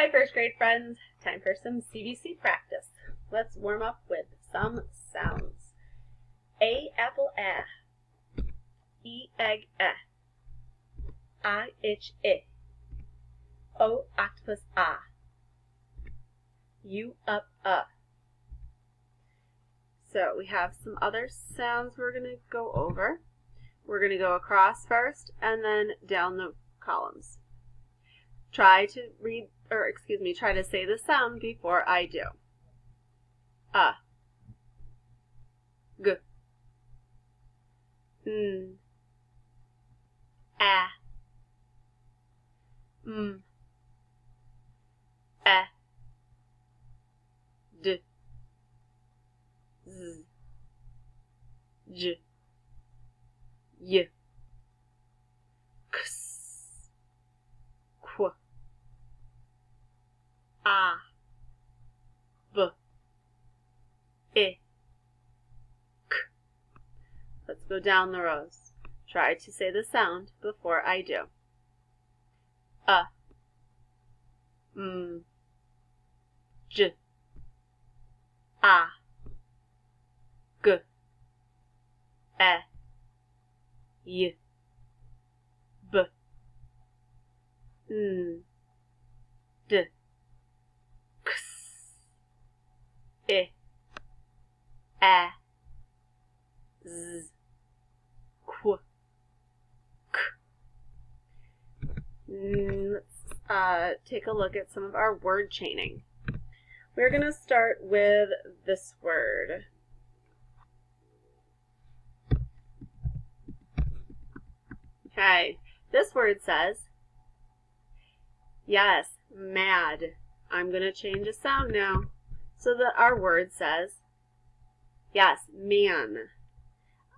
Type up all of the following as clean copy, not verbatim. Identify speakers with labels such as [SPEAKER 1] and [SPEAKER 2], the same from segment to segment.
[SPEAKER 1] Hi first grade friends, time for some CVC practice. Let's warm up with some sounds. A apple A, E egg I itch I, O octopus U up So we have some other sounds we're going to go over. We're going to go across first and then down the columns. Try to say the sound before I do. G, N, A, M, E, D, Z, J, Y, Ks, Qu, A, B, I, K. Let's go down the rows. Try to say the sound before I do. M, J, A, G, E, Y, B, N, D, Ks, I, A, Z, Qu, K. Let's take a look at some of our word chaining. We're going to start with this word. Okay, this word says, yes, mad. I'm going to change a sound now so that our word says, yes, man.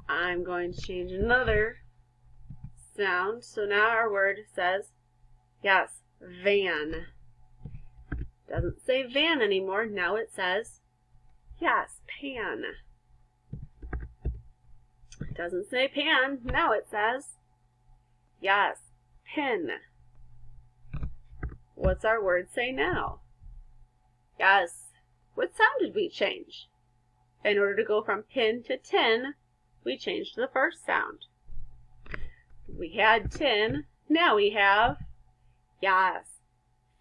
[SPEAKER 1] I'm going to change another sound so now our word says, yes, van. Doesn't say van anymore. Now it says, yes, pan. Doesn't say pan. Now it says, yes, pin. What's our word say now? Yes. What sound did we change? In order to go from pin to tin, we changed the first sound. We had tin. Now we have, yes,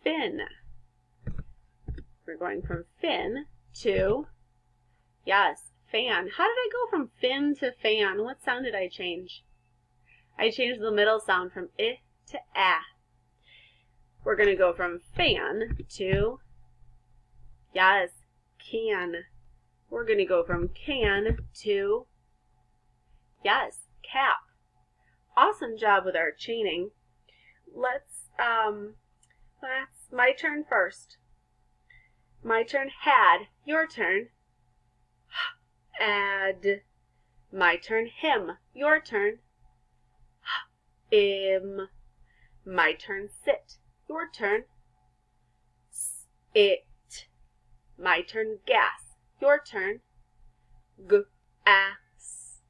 [SPEAKER 1] fin. We're going from fin to, yes, fan. How did I go from fin to fan? What sound did I change? I changed the middle sound from I to a. We're going to go from fan to, yes, can. We're going to go from can to, yes, cap. Awesome job with our chaining. Let's my turn first. My turn had, your turn. Add. My turn him, your turn. Im. My turn sit, your turn. It. My turn gas, your turn. Ass.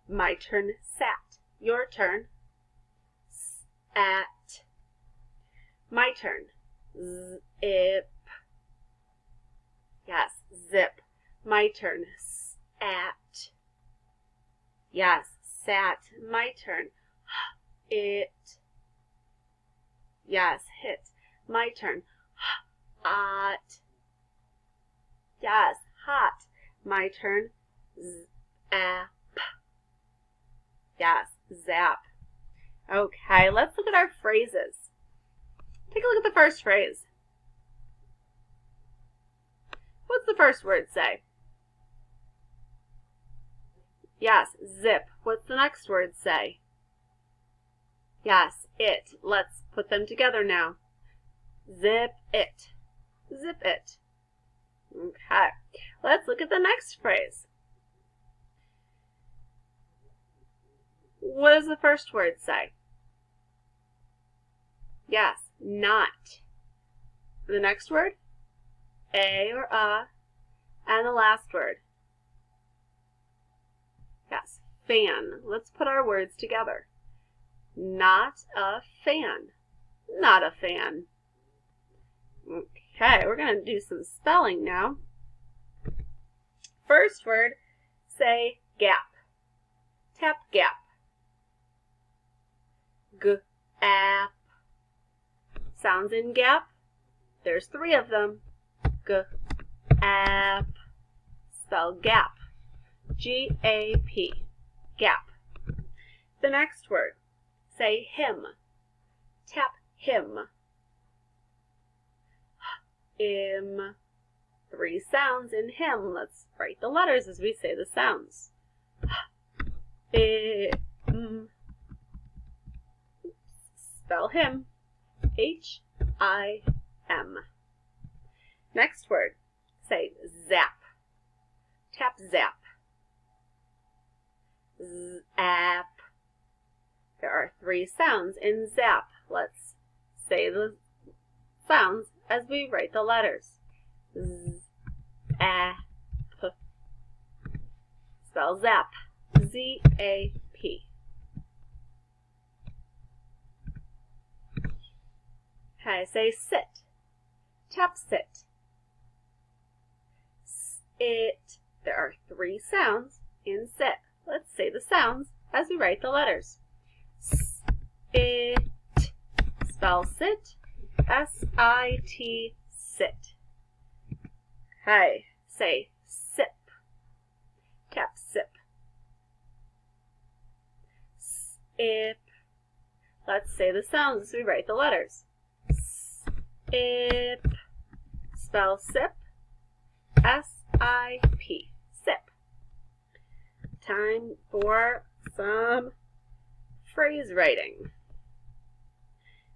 [SPEAKER 1] My turn sat, your turn. At. My turn. Zip. Yes, zip. My turn. At. Yes, sat. My turn. It. Yes, hit. My turn. Hot. Yes, hot. My turn. Zap. Yes, zap. Okay, let's look at our phrases. Take a look at the first phrase. What's the first word say? Yes, zip. What's the next word say? Yes, it. Let's put them together now. Zip it. Zip it. Okay, let's look at the next phrase. What does the first word say? Yes, not. The next word? A or a. And the last word? Yes, fan. Let's put our words together. Not a fan. Not a fan. Okay, we're going to do some spelling now. First word, say gap. Tap gap. G-ap. Sounds in gap. There's 3 of them. G-ap. Spell gap. G-A-P. Gap. The next word, say him. Tap him. Im. 3 sounds in him. Let's write the letters as we say the sounds. Im. Spell him. H-I-M. Next word, say zap. Tap zap. Zap. There are 3 sounds in zap. Let's say the sounds as we write the letters. Z-A-P. Spell zap. Z-A-P. Okay, say sit. Tap sit. Sit. There are 3 sounds in sit. Let's say the sounds as we write the letters. It. Spell sit. S-I-T. Sit. Okay, say sip. Tap sip. Sip. Let's say the sounds as we write the letters. Sip. Spell sip. S-I-P. Sip. Time for some phrase writing.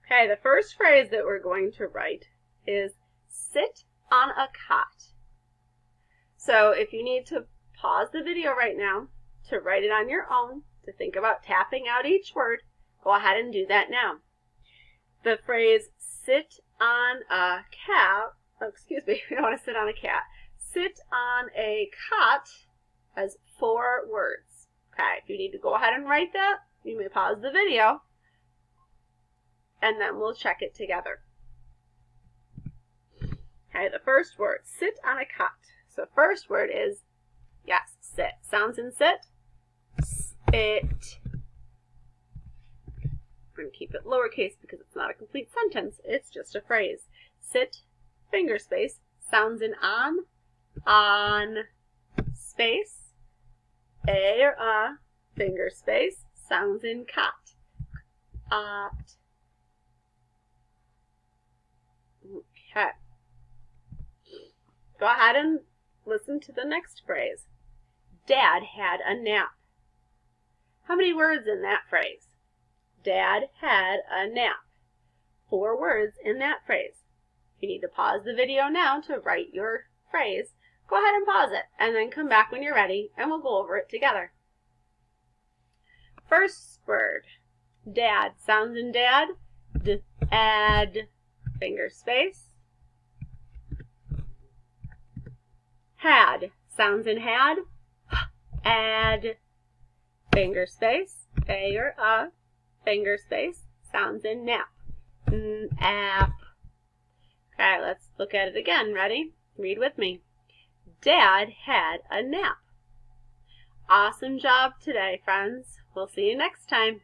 [SPEAKER 1] Okay, the first phrase that we're going to write is sit on a cot. So if you need to pause the video right now to write it on your own, to think about tapping out each word, go ahead and do that now. The phrase sit on a cat, we don't want to sit on a cat. Sit on a cot has 4 words. Okay, if you need to go ahead and write that, you may pause the video and then we'll check it together. Okay, the first word, sit on a cot. So first word is, yes, sit. Sounds in sit. Sit. We're going to keep it lowercase because it's not a complete sentence. It's just a phrase. Sit, finger space. Sounds in on, space. A or a, finger space. Sounds in cot. Ot. Okay. Go ahead and listen to the next phrase. Dad had a nap. How many words in that phrase? Dad had a nap. 4 words in that phrase. If you need to pause the video now to write your phrase, go ahead and pause it and then come back when you're ready and we'll go over it together. First word, dad. Sounds in dad. Add, finger space. Had. Sounds in had. Add, finger space. A or a, finger space. Sounds in nap. App. Okay, let's look at it again. Ready? Read with me. Dad had a nap. Awesome job today, friends. We'll see you next time.